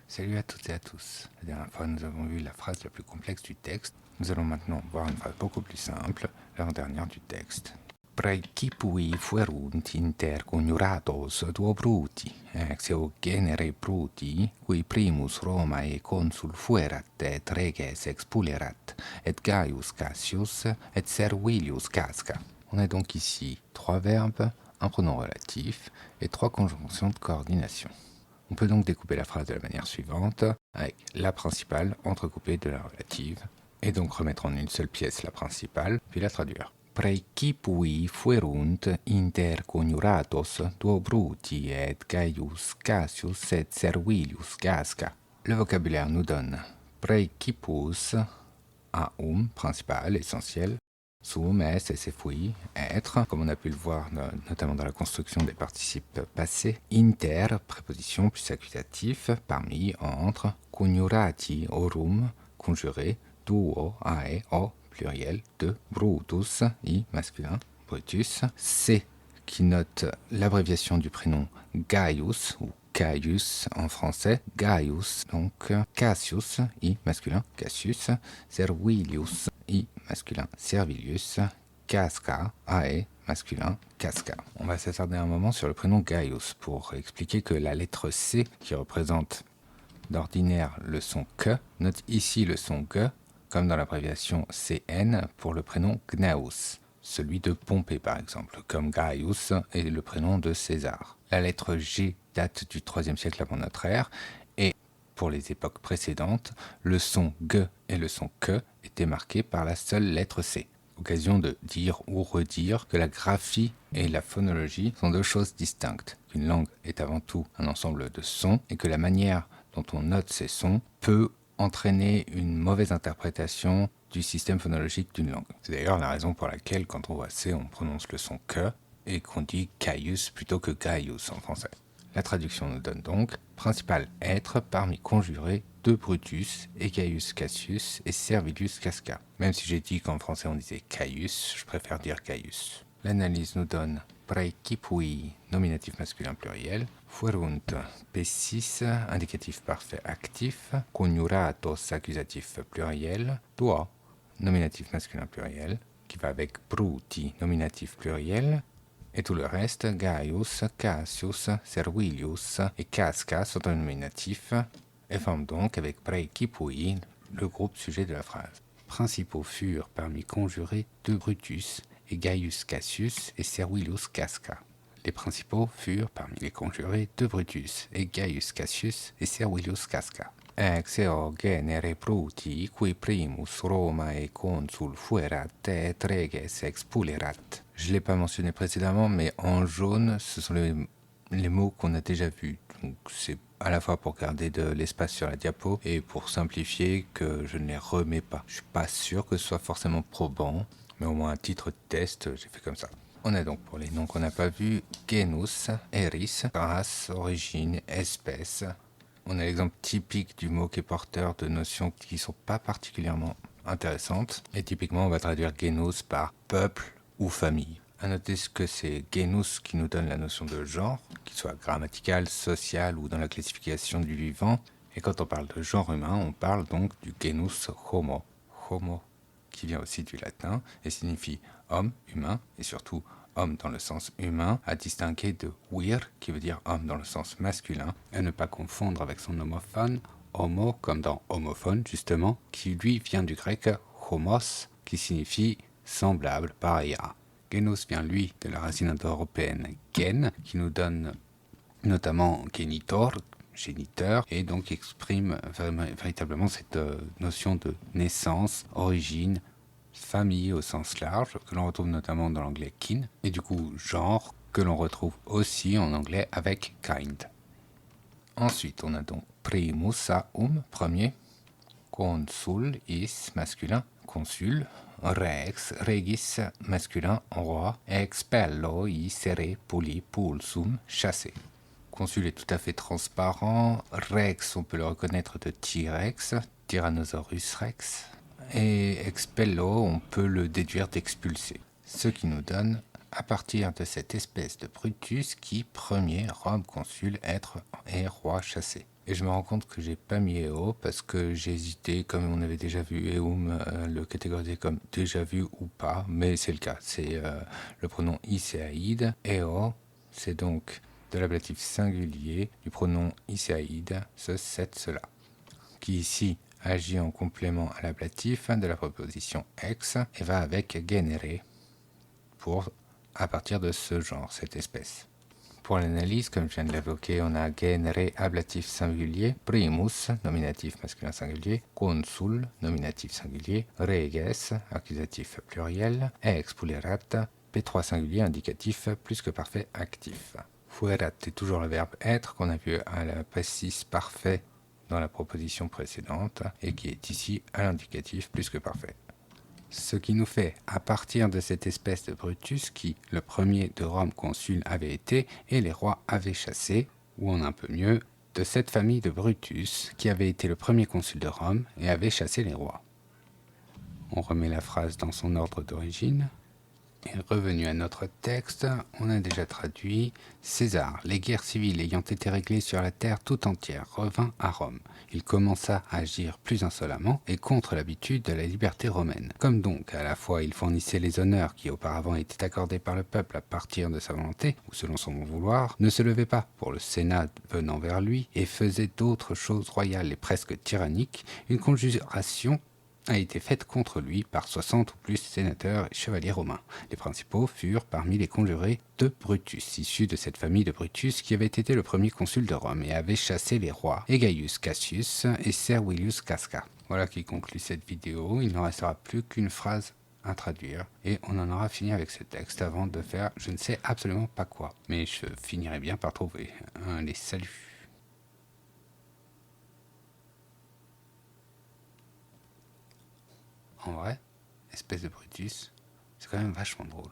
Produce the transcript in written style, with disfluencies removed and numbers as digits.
Salut à toutes et à tous. La dernière fois, nous avons vu la phrase la plus complexe du texte. Nous allons maintenant voir une phrase beaucoup plus simple, l'avant-dernière du texte. Praecipui fuerunt inter coniuratos duo bruti, ex eo genere bruti, qui primus Romae consul fuerat et reges expulerat, et Gaius Cassius et Servilius Casca. On a donc ici trois verbes, un pronom relatif et trois conjonctions de coordination. On peut donc découper la phrase de la manière suivante, avec la principale entrecoupée de la relative, et donc remettre en une seule pièce la principale, puis la traduire. Praecipui fuerunt inter coniuratos duo bruti et Gaius Cassius et Servilius Casca. Le vocabulaire nous donne praecipus, principal, essentiel, sum, est, fui, être, comme on a pu le voir notamment dans la construction des participes passés. Inter, préposition plus accusatif, parmi, entre. Coniurati, orum, conjuré. Duo, ae, o, pluriel, de. Brutus, i, masculin. Brutus. C, qui note l'abréviation du prénom Gaius, ou Caius en français. Gaius, donc Cassius, i, masculin. Cassius. Servilius, i, masculin, Servilius, Casca, ae, masculin, Casca. On va s'attarder un moment sur le prénom Gaius pour expliquer que la lettre C, qui représente d'ordinaire le son que, note ici le son G, comme dans l'abréviation CN pour le prénom Gnaeus, celui de Pompée par exemple, comme Gaius est le prénom de César. La lettre G date du IIIe siècle avant notre ère, et pour les époques précédentes, le son G et le son que étaient marqués par la seule lettre C. Occasion de dire ou redire que la graphie et la phonologie sont deux choses distinctes, qu'une langue est avant tout un ensemble de sons et que la manière dont on note ces sons peut entraîner une mauvaise interprétation du système phonologique d'une langue. C'est d'ailleurs la raison pour laquelle quand on voit C, on prononce le son que et qu'on dit Caius plutôt que Gaius en français. La traduction nous donne donc principal être parmi conjurés de Brutus et Gaius Cassius et Servilius Casca. Même si j'ai dit qu'en français on disait Caius, je préfère dire Gaius. L'analyse nous donne praecipui, nominatif masculin pluriel, fuerunt, P6, indicatif parfait actif, coniuratos, accusatif pluriel, duo, nominatif masculin pluriel, qui va avec bruti, nominatif pluriel, et tout le reste, Gaius, Cassius, Servilius et Casca sont un nominatif et forment donc avec praecipui le groupe sujet de la phrase. Principaux furent parmi conjurés de Brutus et Gaius Cassius et Servilius Casca. Les principaux furent parmi les conjurés de Brutus et Gaius Cassius et Servilius Casca. Ex eo genere bruti, qui primus Romae consul fuerat et reges expulerat. Je ne l'ai pas mentionné précédemment, mais en jaune, ce sont les mots qu'on a déjà vus. Donc c'est à la fois pour garder de l'espace sur la diapo et pour simplifier que je ne les remets pas. Je ne suis pas sûr que ce soit forcément probant, mais au moins à titre de test, j'ai fait comme ça. On a donc pour les noms qu'on n'a pas vus, genus, eris, race, origine, espèce. On a l'exemple typique du mot qui est porteur de notions qui ne sont pas particulièrement intéressantes. Et typiquement, on va traduire genus par peuple ou famille. À noter que c'est genus qui nous donne la notion de genre, qu'il soit grammatical, social ou dans la classification du vivant. Et quand on parle de genre humain, on parle donc du genus homo. Homo, qui vient aussi du latin et signifie homme, humain, et surtout homme dans le sens humain, à distinguer de vir, qui veut dire homme dans le sens masculin, et ne pas confondre avec son homophone, homo, comme dans homophone justement, qui lui vient du grec homos, qui signifie semblable, pareil à. Genus vient lui de la racine indo-européenne gen, qui nous donne notamment genitor, géniteur, et donc exprime véritablement cette notion de naissance, origine, famille au sens large, que l'on retrouve notamment dans l'anglais kin, et du coup genre, que l'on retrouve aussi en anglais avec kind. Ensuite, on a donc primus, premier, consul, is, masculin, consul, rex, regis, masculin, roi, expello, sere, puli, pulsum, chasser. Consul est tout à fait transparent, rex, on peut le reconnaître de T-rex, Tyrannosaurus rex, et expello, on peut le déduire d'expulser. Ce qui nous donne, à partir de cette espèce de Brutus qui, premier, Rome, consul, être et roi chassé. Et je me rends compte que j'ai pas mis EO parce que j'ai hésité, comme on avait déjà vu EUM, le catégoriser comme déjà vu ou pas, mais c'est le cas. C'est le pronom icéaïde. EO, c'est donc de l'ablatif singulier du pronom icéaïde, ce, cette, cela, qui ici agit en complément à l'ablatif de la proposition ex et va avec genere pour à partir de ce genre, cette espèce. Pour l'analyse, comme je viens de l'évoquer, on a genere ablatif singulier, primus, nominatif masculin singulier, consul, nominatif singulier, reges, accusatif pluriel, expulerat, P3 singulier, indicatif plus que parfait actif. Fuerat est toujours le verbe être qu'on a vu à la précise parfait dans la proposition précédente et qui est ici à l'indicatif plus que parfait. Ce qui nous fait, à partir de cette espèce de Brutus qui, le premier de Rome consul avait été et les rois avaient chassé, ou en un peu mieux, de cette famille de Brutus qui avait été le premier consul de Rome et avait chassé les rois. On remet la phrase dans son ordre d'origine. Et revenu à notre texte, on a déjà traduit « César, les guerres civiles ayant été réglées sur la terre tout entière, revint à Rome. Il commença à agir plus insolemment et contre l'habitude de la liberté romaine. Comme donc, à la fois il fournissait les honneurs qui auparavant étaient accordés par le peuple à partir de sa volonté, ou selon son bon vouloir, ne se levait pas pour le Sénat venant vers lui et faisait d'autres choses royales et presque tyranniques, une conjuration a été faite contre lui par 60 ou plus sénateurs et chevaliers romains. Les principaux furent parmi les conjurés de Brutus, issus de cette famille de Brutus qui avait été le premier consul de Rome et avait chassé les rois et Gaius Cassius et Servilius Casca. Voilà qui conclut cette vidéo. Il ne restera plus qu'une phrase à traduire et on en aura fini avec ce texte avant de faire je ne sais absolument pas quoi. Mais je finirai bien par trouver. Allez, salut! En vrai, espèce de Brutus, c'est quand même vachement drôle.